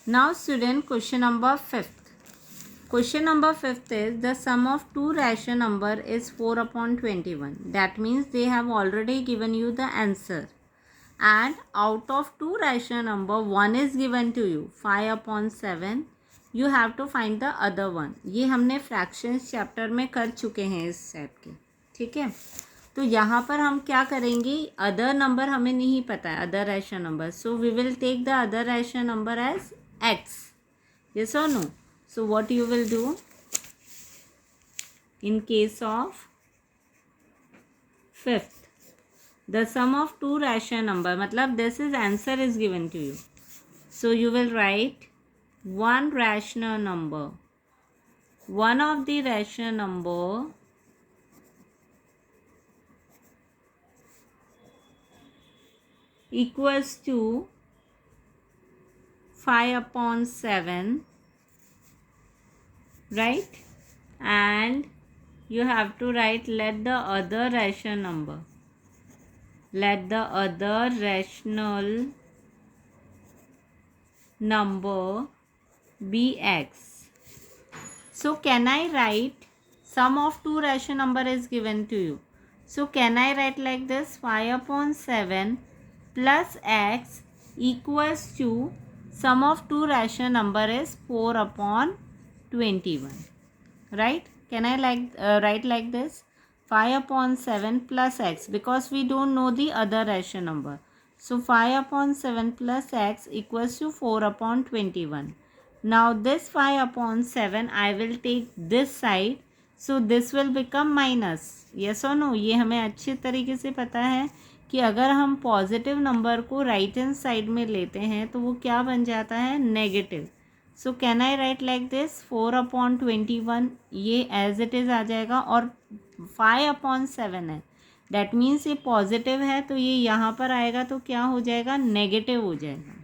Now student, question number 5th. Question number 5th is the sum of two rational number is 4 upon 21. That means they have already given you the answer. And out of two rational number, one is given to you 5 upon 7. You have to find the other one. ये हमने fractions chapter में कर चुके हैं इस type के. ठीक है, तो यहाँ पर हम क्या करेंगे, अदर नंबर हमें नहीं पता है, other rational number. So we will take the other rational number as x. Yes or no? So what you will do in case of fifth, the sum of two rational number, मतलब this is answer is given to you. So you will write one rational number. One of the rational number equals to 5 upon 7, right? And you have to write let the other rational number, let the other rational number be x. So can I write sum of two rational number is given to you. So can I write like this, 5 upon 7 plus x equals to sum of two rational number is 4 upon 21. Right? Can I write like this, 5 upon 7 plus x, because we don't know the other rational number. So 5 upon 7 plus x equals to 4 upon 21. Now this 5 upon 7 I will take this side. So this will become minus. Yes or no? ये हमें अच्छे तरीके से पता है कि अगर हम पॉजिटिव नंबर को राइट हैंड साइड में लेते हैं तो वो क्या बन जाता है, negative. So can I right like this, 4 upon 21, ये एज इट इज़ आ जाएगा. और 5 अपॉन 7 है, डैट मीन्स ये पॉजिटिव है, तो ये यहाँ पर आएगा तो क्या हो जाएगा, नेगेटिव हो जाएगा.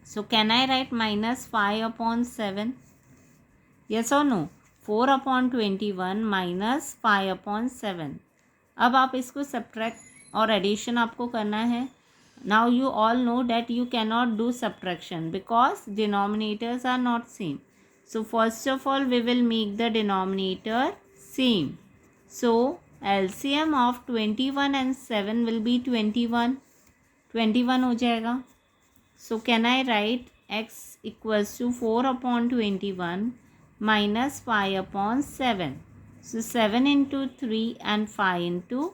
So can I right minus 5 upon 7. Yes और नो, 4 अपॉन 21 माइनस 5 अपॉन 7. अब आप इसको सब्ट्रैक्ट और एडिशन आपको करना है. Now you all know that you cannot do subtraction because denominators are not same. So first of all we will make the denominator same. So LCM of 21 and 7 will be 21. 21 हो जाएगा. So can I write x equals to 4 upon 21 minus 5 upon 7. So 7 into 3 and 5 into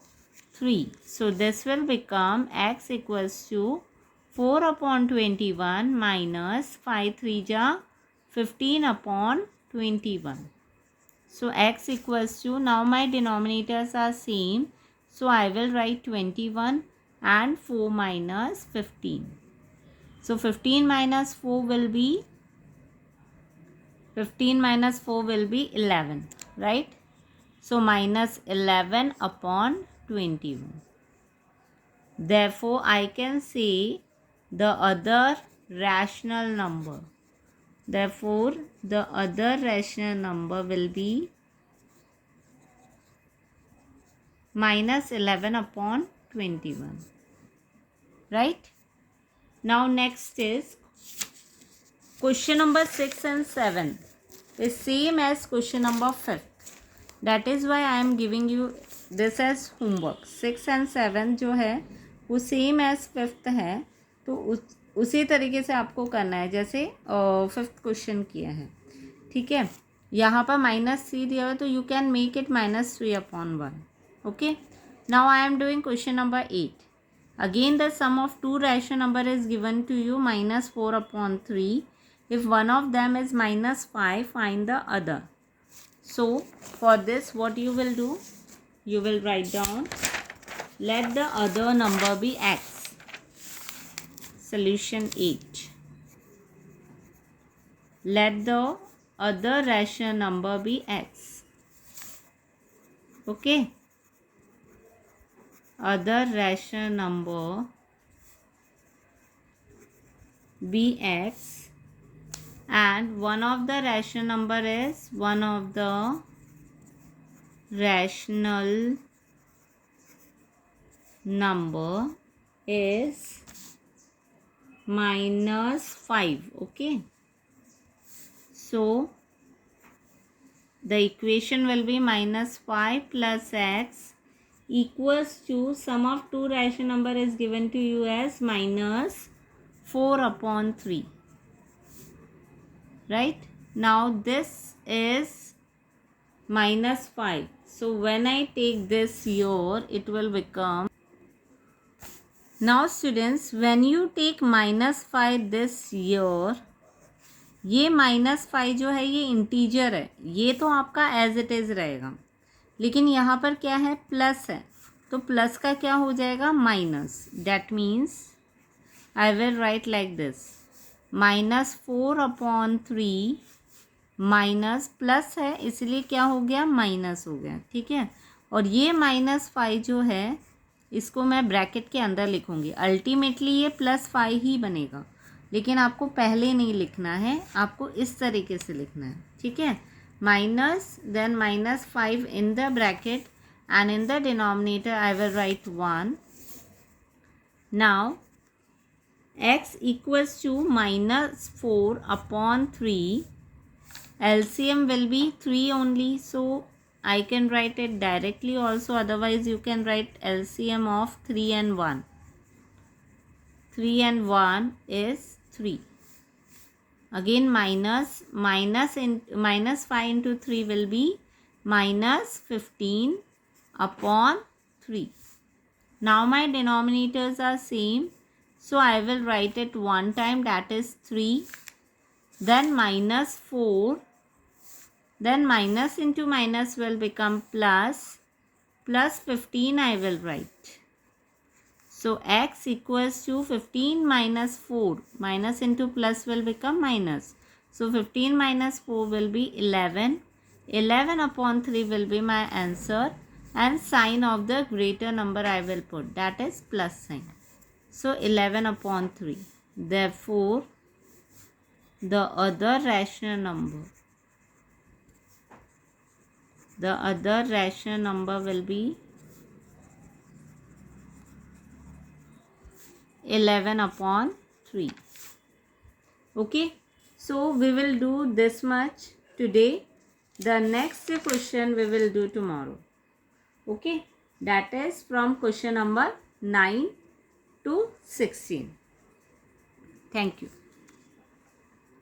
3. So this will become x equals to 4 upon 21 minus 5 3 ja 15 upon 21. So x equals to, now my denominators are same. So I will write 21 and 4 minus 15. So 15 minus 4 will be 11, right? So minus 11 upon 21. Therefore, I can say the other rational number. Therefore, the other rational number will be minus 11 upon 21. Right? Now, next is question number 6 and 7 is same as question number 5. That is why I am giving you this as homework. 6 and 7 जो है वो same as fifth है, तो उसी तरीके से आपको करना है जैसे फिफ्थ क्वेश्चन किया है. ठीक है, यहाँ पर -3 दिया हुआ है तो you can make it -3 upon 1. Okay, now I am doing question number 8. Again the sum of two rational number is given to you, -4 upon 3. If one of them is -5, find the other. So for this what you will do, you will write down let the other number be x. Solution 8. Let the other rational number be x. Okay, other rational number be x, and one of the rational number is -5. Okay, So the equation will be minus 5 plus x equals to sum of two rational number is given to you as minus 4 upon 3. Right? Now this is minus 5. So when I take this here, it will become. Now students, when you take minus 5 this here, ये minus 5 जो है ये integer है, ये तो आपका as it is रहेगा, लेकिन यहाँ पर क्या है, प्लस है, तो प्लस का क्या हो जाएगा, minus. That means I will right like this, minus 4 upon 3 minus plus है इसलिए क्या हो गया, माइनस हो गया. ठीक है, और ये माइनस 5 जो है इसको मैं ब्रैकेट के अंदर लिखूंगी. अल्टीमेटली ये प्लस 5 ही बनेगा, लेकिन आपको पहले नहीं लिखना है, आपको इस तरीके से लिखना है. ठीक है, minus then minus 5 in the bracket and in the denominator I will write 1. Now x equals to minus 4 upon 3. LCM will be 3 only, so I can write it directly also, otherwise you can write LCM of 3 and 1. 3 and 1 is 3. Again minus 5 into 3 will be minus 15 upon 3. Now my denominators are same, so I will write it one time, that is 3. Then minus 4, then minus into minus will become plus, plus 15 I will write. So x equals to 15 minus 4, minus into plus will become minus. So 15 minus 4 will be 11. 11 upon 3 will be my answer, and sign of the greater number I will put, that is plus sign. So 11 upon 3. Therefore, the other rational number will be 11 upon 3. Okay, so we will do this much today. The next question we will do tomorrow. Okay, that is from question number 9 to 16. Thank you.